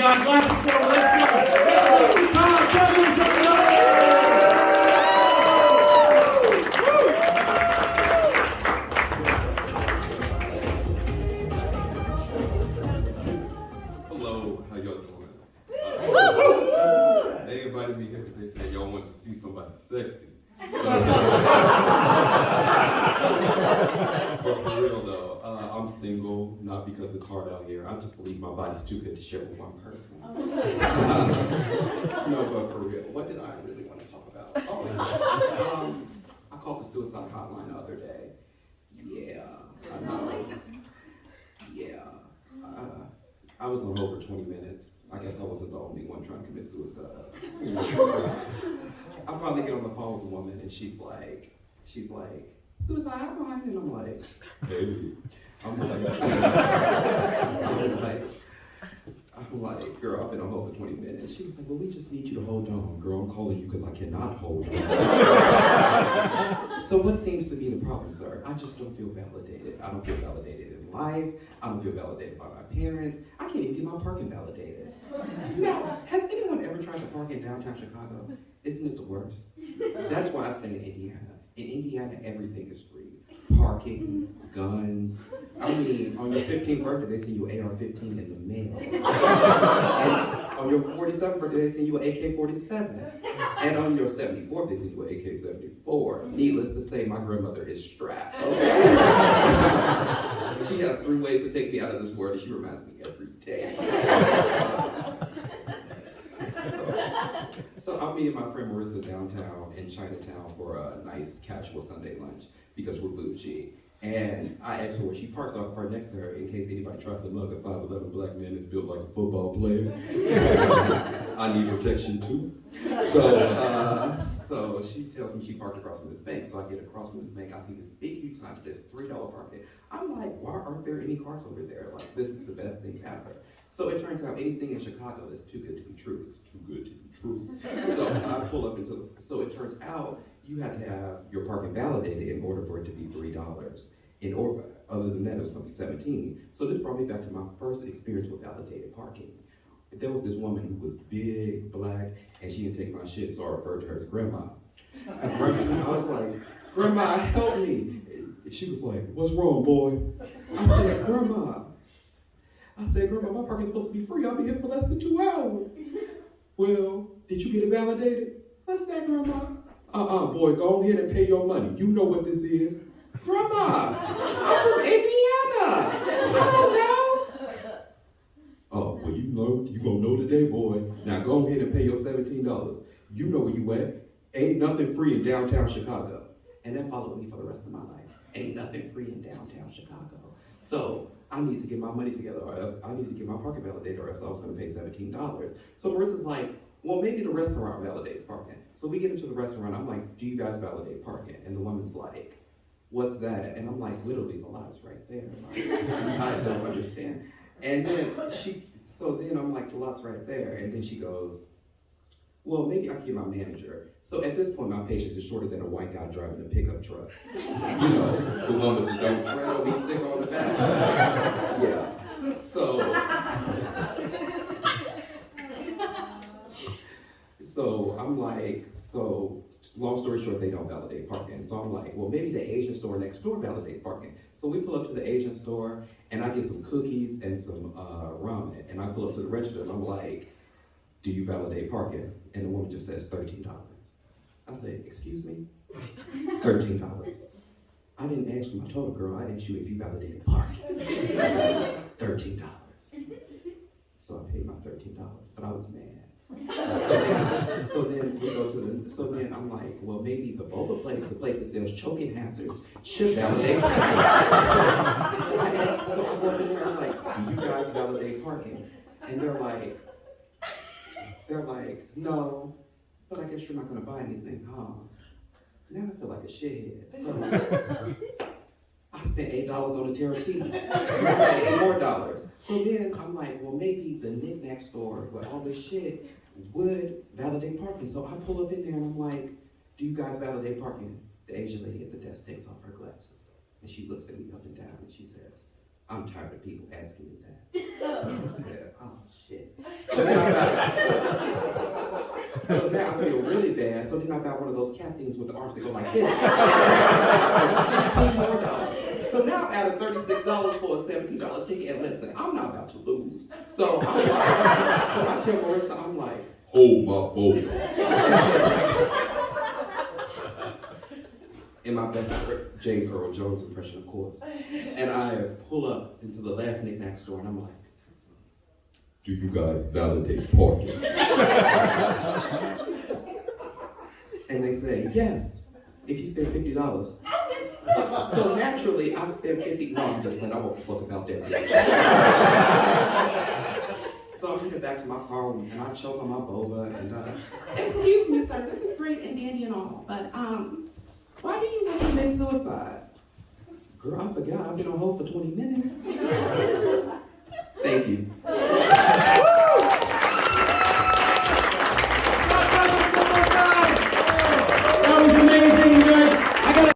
guys. Last performer, let's go. Todd, come with some Hello, how y'all doing? They invited me here because they said y'all wanted to see somebody sexy. But for real though, I'm single, not because it's hard out here. I just believe my body's too good to share with one person. No, but for real, what did I really want to talk about? Oh, I called the suicide hotline the other day. Yeah, I know. Yeah. I was on hold for 20 minutes. I guess I wasn't the only one trying to commit suicide. I finally get on the phone with the woman and she's like, suicide hotline? And I'm like, hey. I'm like, girl, I've been on hold for 20 minutes. She was like, well, we just need you to hold on. Girl, I'm calling you because I cannot hold on. So what seems to be the problem, sir? I just don't feel validated. I don't feel validated in life. I don't feel validated by my parents. I can't even get my parking validated. Now, has anyone ever tried to park in downtown Chicago? Isn't it the worst? That's why I stay in Indiana. In Indiana, everything is free. Parking, guns. I mean, on your 15th birthday, they send you AR-15 in the mail. And on your 47th birthday, they send you an AK-47. And on your 74th, they send you an AK-74. Needless to say, my grandmother is strapped, okay? She has 3 ways to take me out of this world, and she reminds me every day. So I'm meeting my friend Marissa downtown in Chinatown for a nice casual Sunday lunch because we're bougie. And I asked her where she parks, so I can park next to her in case anybody tries to mug a 5'11" black man that's built like a football player. I need protection too. So she tells me she parked across from this bank. So I get across from this bank, I see this big, huge sign that says $3 parking. I'm like, why aren't there any cars over there? Like, this is the best thing ever. So it turns out anything in Chicago is too good to be true. It's too good to be true. So I pull up so it turns out you have to have your parking validated in order for it to be $3. Other than that, it was gonna be 17. So this brought me back to my first experience with validated parking. There was this woman who was big, black, and she didn't take my shit, so I referred to her as grandma. I was like, grandma, help me. She was like, what's wrong, boy? I said, grandma, my parking's supposed to be free. I'll be here for less than 2 hours. Well, did you get it validated? What's that, grandma? Boy, go ahead and pay your money. You know what this is. Grandma, I'm from Indiana. I don't know. Oh, well, you gonna know today, boy. Now go ahead and pay your $17. You know where you at. Ain't nothing free in downtown Chicago. And that followed me for the rest of my life. Ain't nothing free in downtown Chicago. So I need to get my money together, or else I need to get my parking validated, or else I was gonna pay $17. So Marissa's like, well, maybe the restaurant validates parking. So we get into the restaurant, I'm like, do you guys validate parking? And the woman's like, what's that? And I'm like, literally, the lot is right there. Like, I don't understand. And then then I'm like, the lot's right there. And then she goes, well, maybe I can get my manager. So at this point, my patience is shorter than a white guy driving a pickup truck. You know, the one with the don't trail, me stick on the back. Yeah. So I'm like, long story short, they don't validate parking. So I'm like, well, maybe the Asian store next door validates parking. So we pull up to the Asian store, and I get some cookies and some ramen. And I pull up to the register, and I'm like, do you validate parking? And the woman just says $13. I said, excuse me? $13. I didn't ask for my total, girl. I asked you if you validated parking. $13. So I paid my $13, but I was mad. So then I'm like, well, maybe the boba place, the place that sells choking hazards, should validate parking. So I go up in there, I'm like, do you guys validate parking? And they're like, no, but I guess you're not gonna buy anything, huh? Now I feel like a shithead. So I spent $8 on a terra tea. $8 more. So then I'm like, well, maybe the knick-knack store with all this shit would validate parking. So I pull up in there and I'm like, do you guys validate parking? The Asian lady at the desk takes off her glasses and she looks at me up and down and she says, I'm tired of people asking me that. I said, oh shit. So then I got, so now I feel really bad. So then I got one of those cat things with the arms that go like this. $15 more. So now I'm out of $36 for a $17 ticket. And listen, I'm not about to lose. So I'm like, so I tell Marissa, I'm like, hold my boat. In my best James Earl Jones impression, of course. And I pull up into the last knick-knack store and I'm like, do you guys validate parking? And they say, yes, if you spend $50. So naturally, I spent $50. No, I'm just like, I won't fuck about that bitch. So I'm headed back to my car and I choke on my boba and Excuse me, sir, this is great and dandy and all, but why do you want to commit suicide? girl, I forgot, I've been on hold for 20 minutes. Thank you.